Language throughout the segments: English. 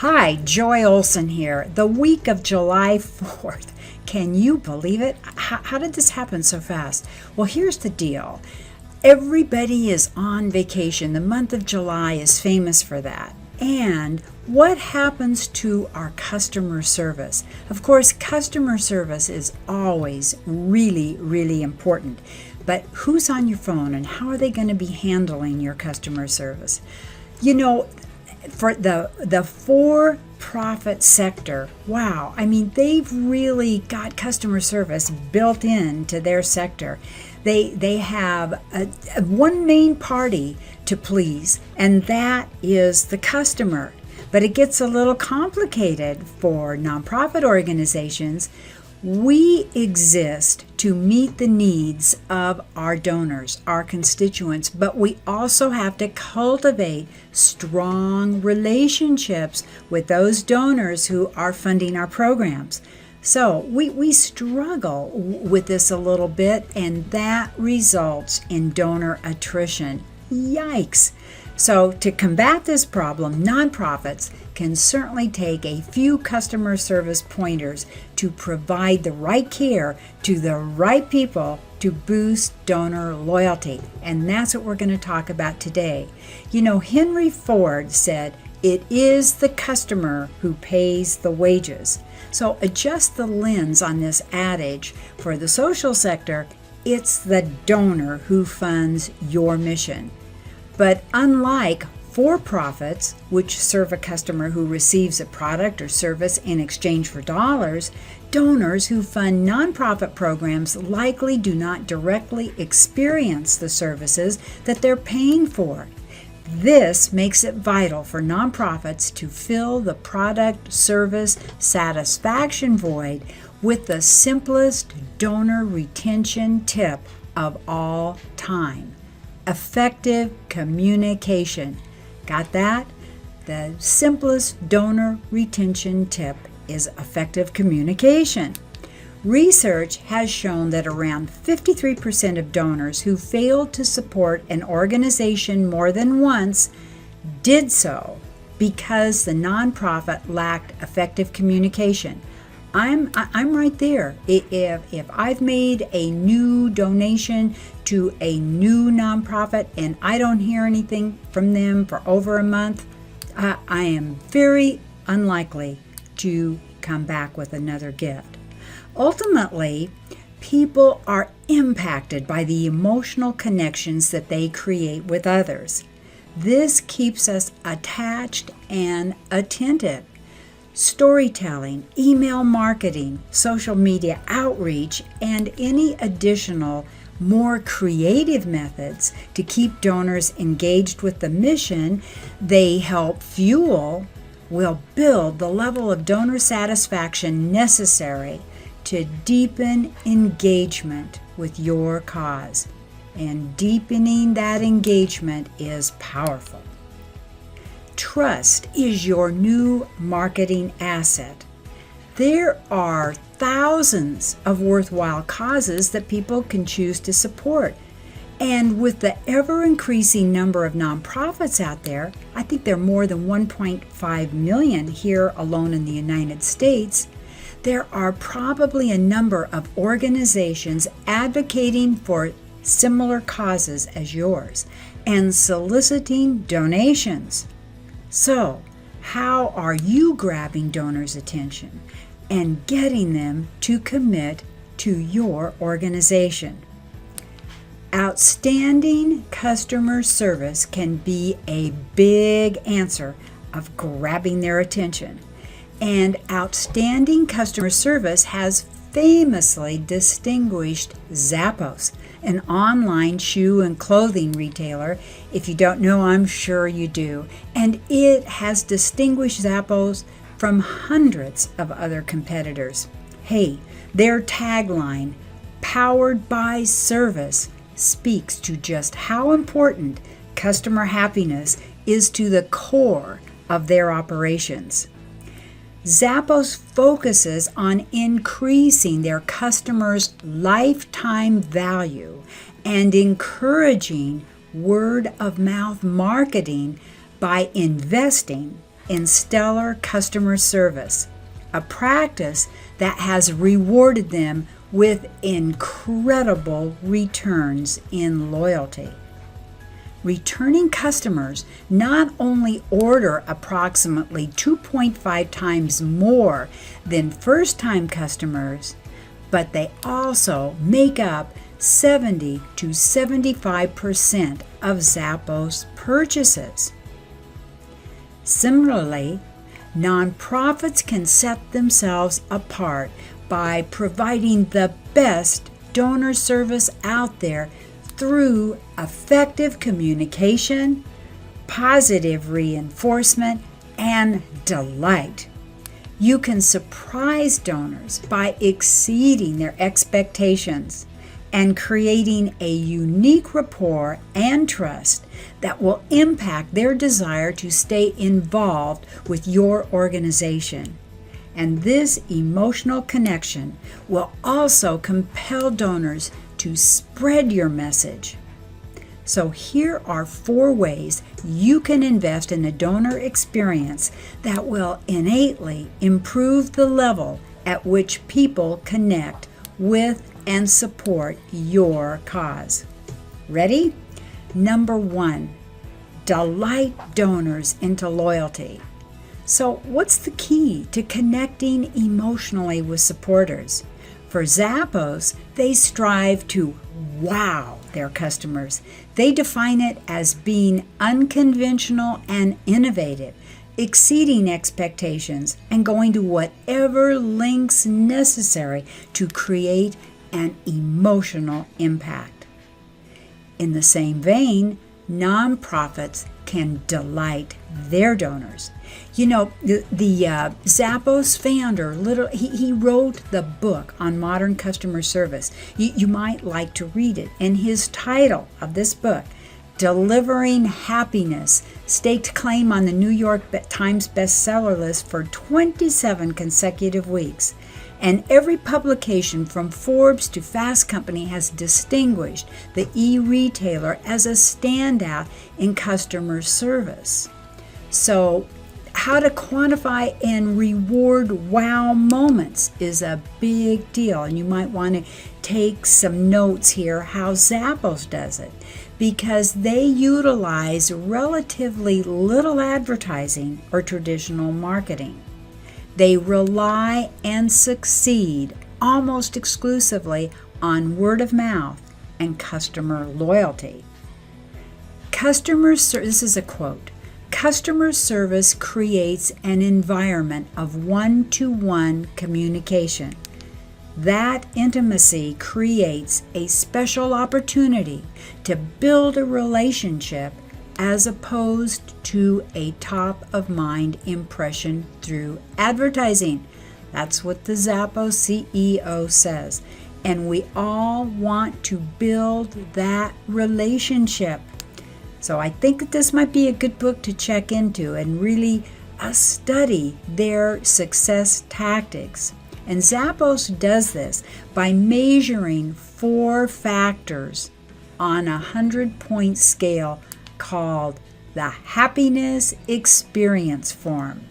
Hi, Joy Olson here. The week of July 4th. Can you believe it? How did this happen so fast? Well, here's the deal. Everybody is on vacation. The month of July is famous for that. And what happens to our customer service? Of course, customer service is always really, really important. But who's on your phone and how are they going to be handling your customer service? You know, for the for-profit sector, wow, I mean, they've really got customer service built into their sector. They have one main party to please, and that is the customer. But it gets a little complicated for nonprofit organizations. We exist to meet the needs of our donors, our constituents, but we also have to cultivate strong relationships with those donors who are funding our programs. So we struggle with this a little bit, and that results in donor attrition. Yikes! So to combat this problem, nonprofits can certainly take a few customer service pointers to provide the right care to the right people to boost donor loyalty. And that's what we're going to talk about today. You know, Henry Ford said, "It is the customer who pays the wages." So adjust the lens on this adage. For the social sector, it's the donor who funds your mission. But unlike for-profits, which serve a customer who receives a product or service in exchange for dollars, donors who fund nonprofit programs likely do not directly experience the services that they're paying for. This makes it vital for nonprofits to fill the product-service satisfaction void with the simplest donor retention tip of all time: effective communication. Got that? The simplest donor retention tip is effective communication. Research has shown that around 53% of donors who failed to support an organization more than once did so because the nonprofit lacked effective communication. I'm right there. If I've made a new donation to a new nonprofit and I don't hear anything from them for over a month, I am very unlikely to come back with another gift. Ultimately, people are impacted by the emotional connections that they create with others. This keeps us attached and attentive. Storytelling, email marketing, social media outreach, and any additional, more creative methods to keep donors engaged with the mission they help fuel will build the level of donor satisfaction necessary to deepen engagement with your cause. And deepening that engagement is powerful. Trust is your new marketing asset. There are thousands of worthwhile causes that people can choose to support. And with the ever-increasing number of nonprofits out there, I think there are more than 1.5 million here alone in the United States, there are probably a number of organizations advocating for similar causes as yours and soliciting donations. So, how are you grabbing donors' attention and getting them to commit to your organization? Outstanding customer service can be a big answer of grabbing their attention. And outstanding customer service has famously distinguished Zappos, an online shoe and clothing retailer. If you don't know, I'm sure you do. And it has distinguished Zappos from hundreds of other competitors. Hey, their tagline, "Powered by Service," speaks to just how important customer happiness is to the core of their operations. Zappos focuses on increasing their customers' lifetime value and encouraging word-of-mouth marketing by investing in stellar customer service, a practice that has rewarded them with incredible returns in loyalty. Returning customers not only order approximately 2.5 times more than first-time customers, but they also make up 70 to 75% of Zappos purchases. Similarly, nonprofits can set themselves apart by providing the best donor service out there through effective communication, positive reinforcement, and delight. You can surprise donors by exceeding their expectations and creating a unique rapport and trust that will impact their desire to stay involved with your organization. And this emotional connection will also compel donors to spread your message. So here are 4 ways you can invest in a donor experience that will innately improve the level at which people connect with and support your cause. Ready? Number 1, delight donors into loyalty. So what's the key to connecting emotionally with supporters? For Zappos, they strive to wow their customers. They define it as being unconventional and innovative, exceeding expectations, and going to whatever lengths necessary to create an emotional impact. In the same vein, nonprofits can delight their donors. You know, the Zappos founder, he wrote the book on modern customer service. You might like to read it. And his title of this book, Delivering Happiness, staked claim on the New York Times bestseller list for 27 consecutive weeks. And every publication from Forbes to Fast Company has distinguished the e-retailer as a standout in customer service. So, how to quantify and reward wow moments is a big deal. And you might want to take some notes here how Zappos does it, because they utilize relatively little advertising or traditional marketing. They rely and succeed almost exclusively on word of mouth and customer loyalty. This is a quote. Customer service creates an environment of one-to-one communication. That intimacy creates a special opportunity to build a relationship as opposed to a top-of-mind impression through advertising. That's what the Zappos CEO says. And we all want to build that relationship. So I think that this might be a good book to check into and really study their success tactics. And Zappos does this by measuring 4 factors on a 100-point scale called the Happiness Experience Form.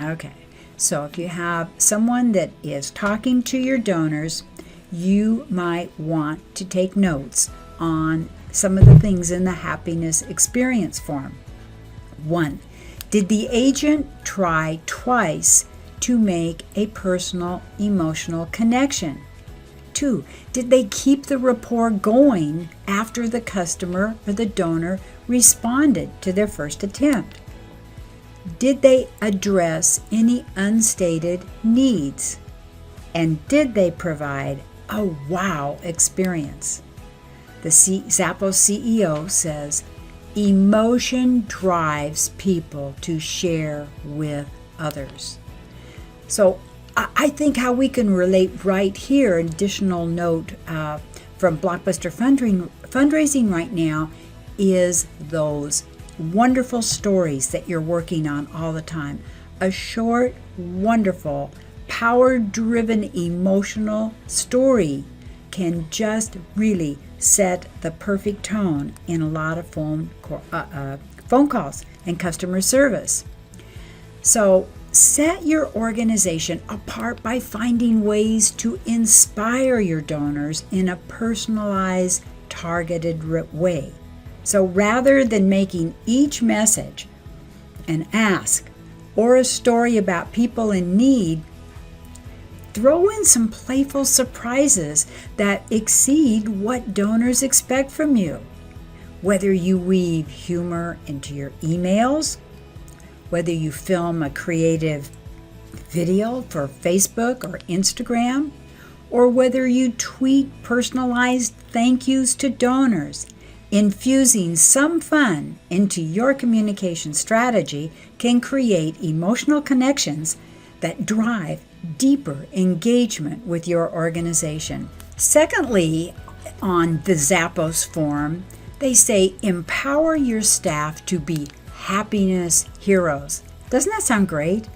Okay, so if you have someone that is talking to your donors, you might want to take notes on some of the things in the Happiness Experience Form. 1. Did the agent try twice to make a personal emotional connection? 2. Did they keep the rapport going after the customer or the donor responded to their first attempt? Did they address any unstated needs? And did they provide a wow experience? The Zappos CEO says, emotion drives people to share with others. So I think how we can relate right here, an additional note from Blockbuster Fundraising right now, is those wonderful stories that you're working on all the time. A short, wonderful, power-driven, emotional story can just really set the perfect tone in a lot of phone calls and customer service. So set your organization apart by finding ways to inspire your donors in a personalized, targeted way. So rather than making each message an ask or a story about people in need, throw in some playful surprises that exceed what donors expect from you. Whether you weave humor into your emails, whether you film a creative video for Facebook or Instagram, or whether you tweet personalized thank yous to donors, infusing some fun into your communication strategy can create emotional connections that drive deeper engagement with your organization. Secondly, on the Zappos form, they say empower your staff to be happiness heroes. Doesn't that sound great?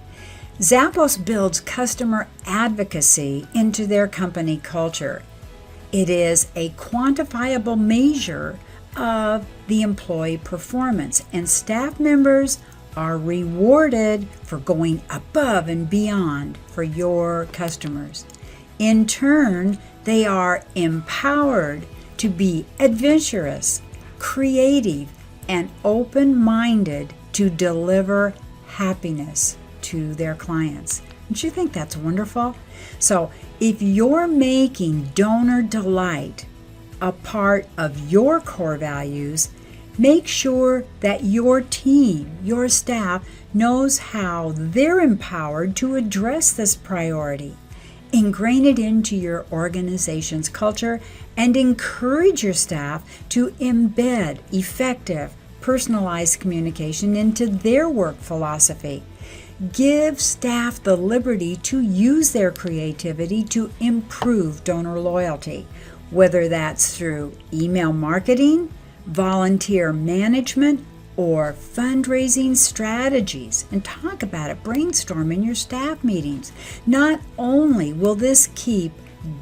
Zappos builds customer advocacy into their company culture. It is a quantifiable measure of the employee performance, and staff members are rewarded for going above and beyond for your customers. In turn, they are empowered to be adventurous, creative, and open-minded to deliver happiness to their clients. Don't you think that's wonderful? So if you're making donor delight a part of your core values, make sure that your team, your staff, knows how they're empowered to address this priority. Ingrain it into your organization's culture and encourage your staff to embed effective, personalized communication into their work philosophy. Give staff the liberty to use their creativity to improve donor loyalty, whether that's through email marketing, volunteer management, or fundraising strategies. And talk about it, brainstorm in your staff meetings. Not only will this keep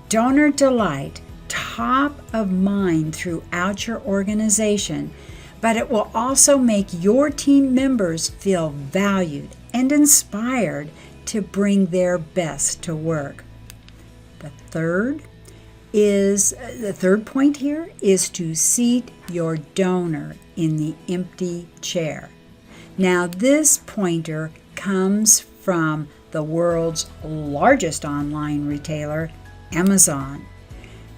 donor delight top of mind throughout your organization, but it will also make your team members feel valued and inspired to bring their best to work. The third point here is to seat your donor in the empty chair. Now, this pointer comes from the world's largest online retailer, Amazon.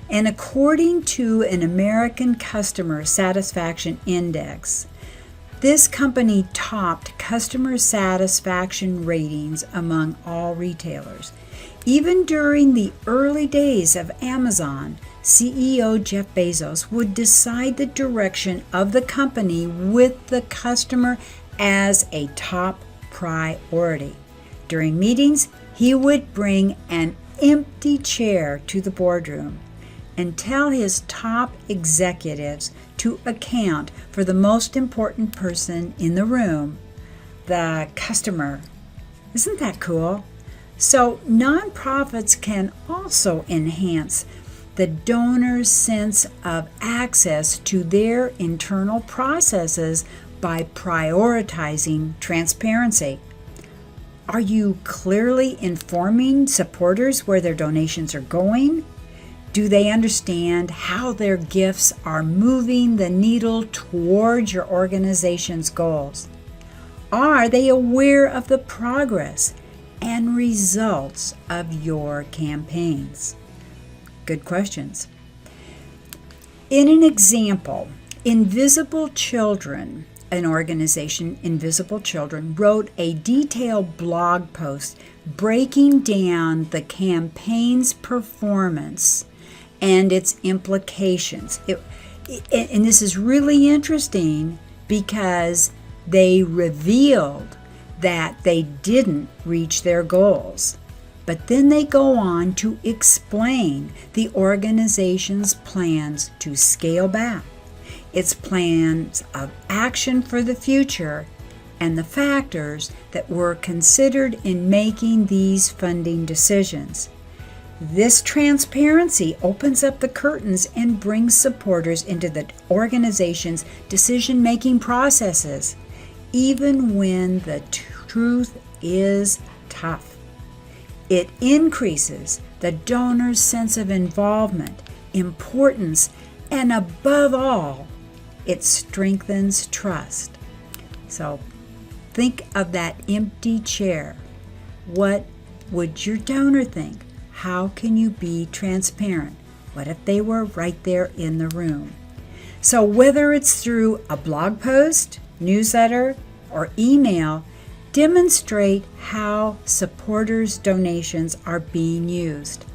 And according to an American Customer Satisfaction Index, this company topped customer satisfaction ratings among all retailers. Even during the early days of Amazon, CEO Jeff Bezos would decide the direction of the company with the customer as a top priority. During meetings, he would bring an empty chair to the boardroom and tell his top executives to account for the most important person in the room, the customer. Isn't that cool? So nonprofits can also enhance the donor's sense of access to their internal processes by prioritizing transparency. Are you clearly informing supporters where their donations are going? Do they understand how their gifts are moving the needle towards your organization's goals? Are they aware of the progress and results of your campaigns? Good questions. In an example, Invisible Children, an organization, Invisible Children, wrote a detailed blog post breaking down the campaign's performance and its implications. And this is really interesting because they revealed that they didn't reach their goals. But then they go on to explain the organization's plans to scale back, its plans of action for the future, and the factors that were considered in making these funding decisions. This transparency opens up the curtains and brings supporters into the organization's decision-making processes, even when the truth is tough. It increases the donor's sense of involvement, importance, and above all, it strengthens trust. So think of that empty chair. What would your donor think? How can you be transparent? What if they were right there in the room? So whether it's through a blog post, newsletter, or email, demonstrate how supporters' donations are being used.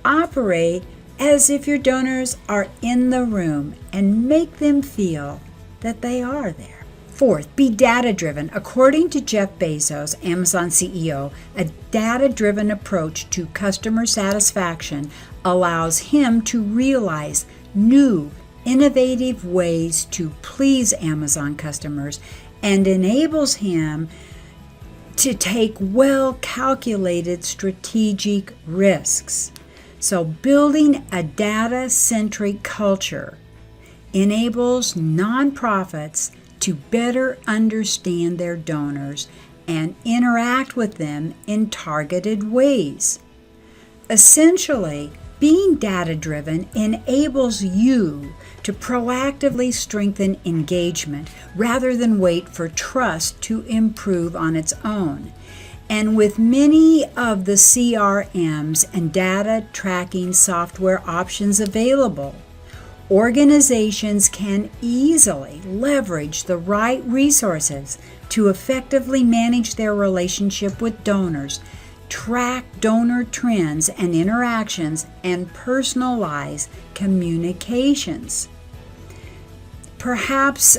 Operate as if your donors are in the room and make them feel that they are there. Fourth, be data-driven. According to Jeff Bezos, Amazon CEO, a data-driven approach to customer satisfaction allows him to realize new, innovative ways to please Amazon customers and enables him to take well-calculated strategic risks. So building a data-centric culture enables nonprofits to better understand their donors and interact with them in targeted ways. Essentially, being data-driven enables you to proactively strengthen engagement rather than wait for trust to improve on its own. And with many of the CRMs and data tracking software options available, organizations can easily leverage the right resources to effectively manage their relationship with donors, track donor trends and interactions, and personalize communications. Perhaps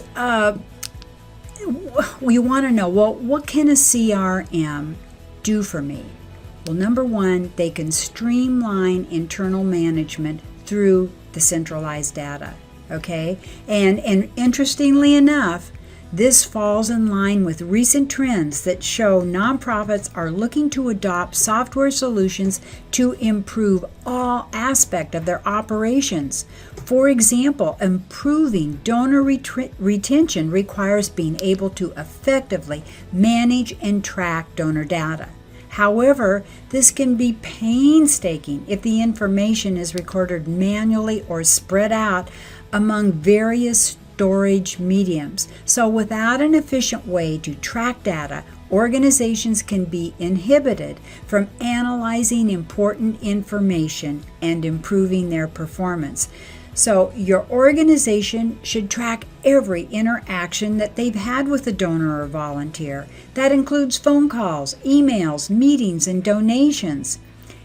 we want to know, well, what can a CRM do for me? Well, number one, they can streamline internal management through the centralized data, okay? And interestingly enough, this falls in line with recent trends that show nonprofits are looking to adopt software solutions to improve all aspects of their operations. For example, improving donor retention requires being able to effectively manage and track donor data. However, this can be painstaking if the information is recorded manually or spread out among various storage mediums. So without an efficient way to track data, organizations can be inhibited from analyzing important information and improving their performance. So your organization should track every interaction that they've had with a donor or volunteer. That includes phone calls, emails, meetings, and donations.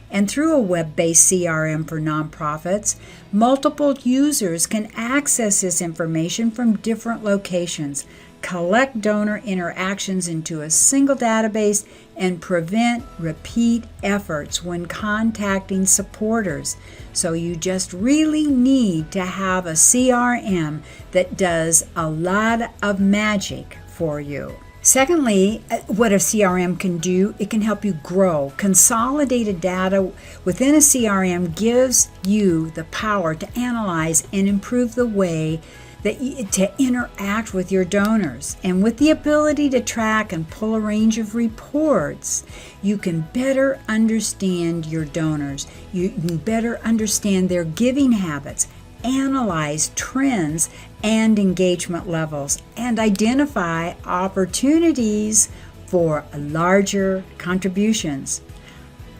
And through a web-based CRM for nonprofits, multiple users can access this information from different locations, collect donor interactions into a single database, and prevent repeat efforts when contacting supporters. So you just really need to have a CRM that does a lot of magic for you. Secondly, what a CRM can do, it can help you grow. Consolidated data within a CRM gives you the power to analyze and improve the way to interact with your donors. And with the ability to track and pull a range of reports, you can better understand your donors. You can better understand their giving habits, analyze trends and engagement levels, and identify opportunities for larger contributions.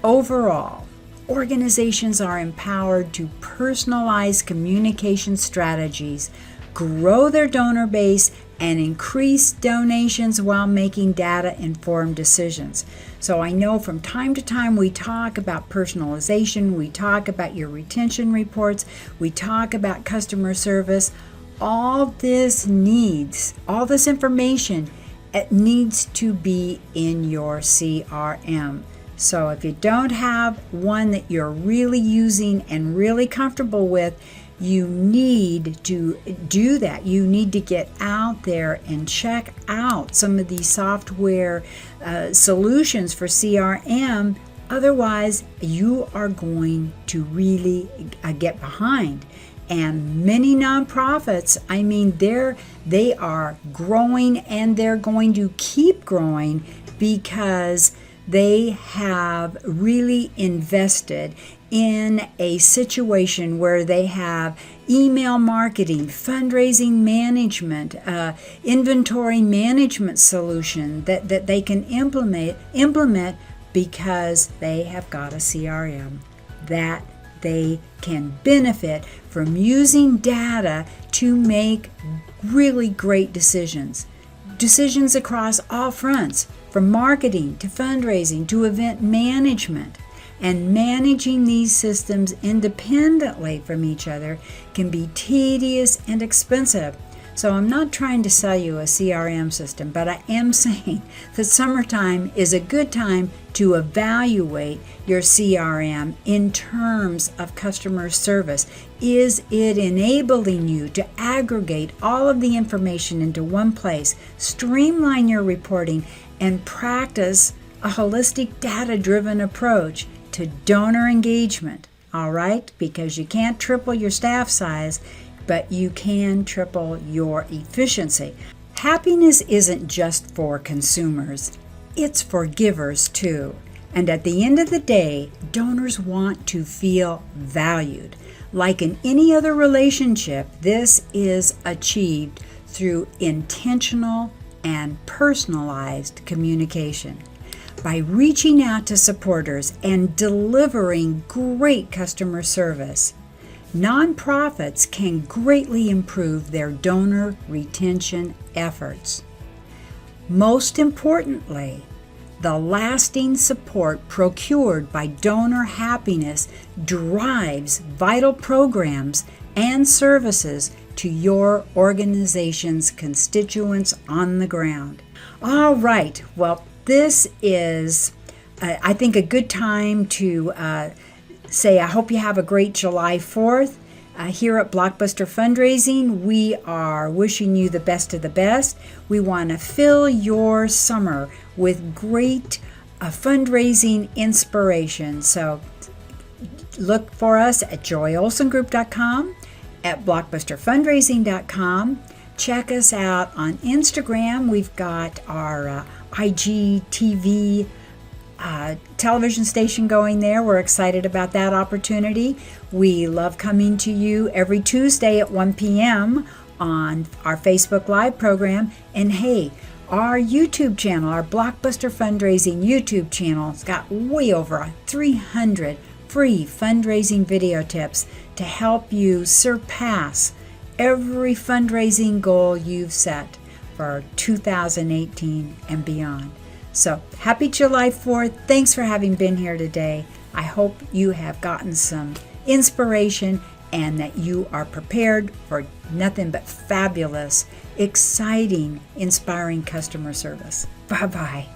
Overall, organizations are empowered to personalize communication strategies, grow their donor base, and increase donations while making data-informed decisions. So I know from time to time we talk about personalization, we talk about your retention reports, we talk about customer service. All this information, it needs to be in your CRM. So if you don't have one that you're really using and really comfortable with, you need to do that. You need to get out there and check out some of these software solutions for CRM. Otherwise, you are going to really get behind. And many nonprofits, they are growing and they're going to keep growing because they have really invested in a situation where they have email marketing, fundraising management, inventory management solution that they can implement because they have got a CRM that they can benefit from using data to make really great decisions across all fronts, from marketing to fundraising to event management. And managing these systems independently from each other can be tedious and expensive. So I'm not trying to sell you a CRM system, but I am saying that summertime is a good time to evaluate your CRM in terms of customer service. Is it enabling you to aggregate all of the information into one place, streamline your reporting, and practice a holistic data-driven approach to donor engagement? All right? Because you can't triple your staff size, but you can triple your efficiency. Happiness isn't just for consumers, it's for givers too. And at the end of the day, donors want to feel valued. Like in any other relationship, this is achieved through intentional and personalized communication. By reaching out to supporters and delivering great customer service, nonprofits can greatly improve their donor retention efforts. Most importantly, the lasting support procured by donor happiness drives vital programs and services to your organization's constituents on the ground. All right, well, this is, I think, a good time to say I hope you have a great July 4th. Here at Blockbuster Fundraising, we are wishing you the best of the best. We want to fill your summer with great fundraising inspiration. So look for us at joyolsengroup.com, at blockbusterfundraising.com. Check us out on Instagram. We've got our IGTV television station going there. We're excited about that opportunity. We love coming to you every Tuesday at 1 p.m. on our Facebook Live program. And hey, our YouTube channel, our Blockbuster Fundraising YouTube channel, has got way over 300 free fundraising video tips to help you surpass every fundraising goal you've set for 2018 and beyond. So happy July 4th. Thanks for having been here today. I hope you have gotten some inspiration and that you are prepared for nothing but fabulous, exciting, inspiring customer service. Bye-bye.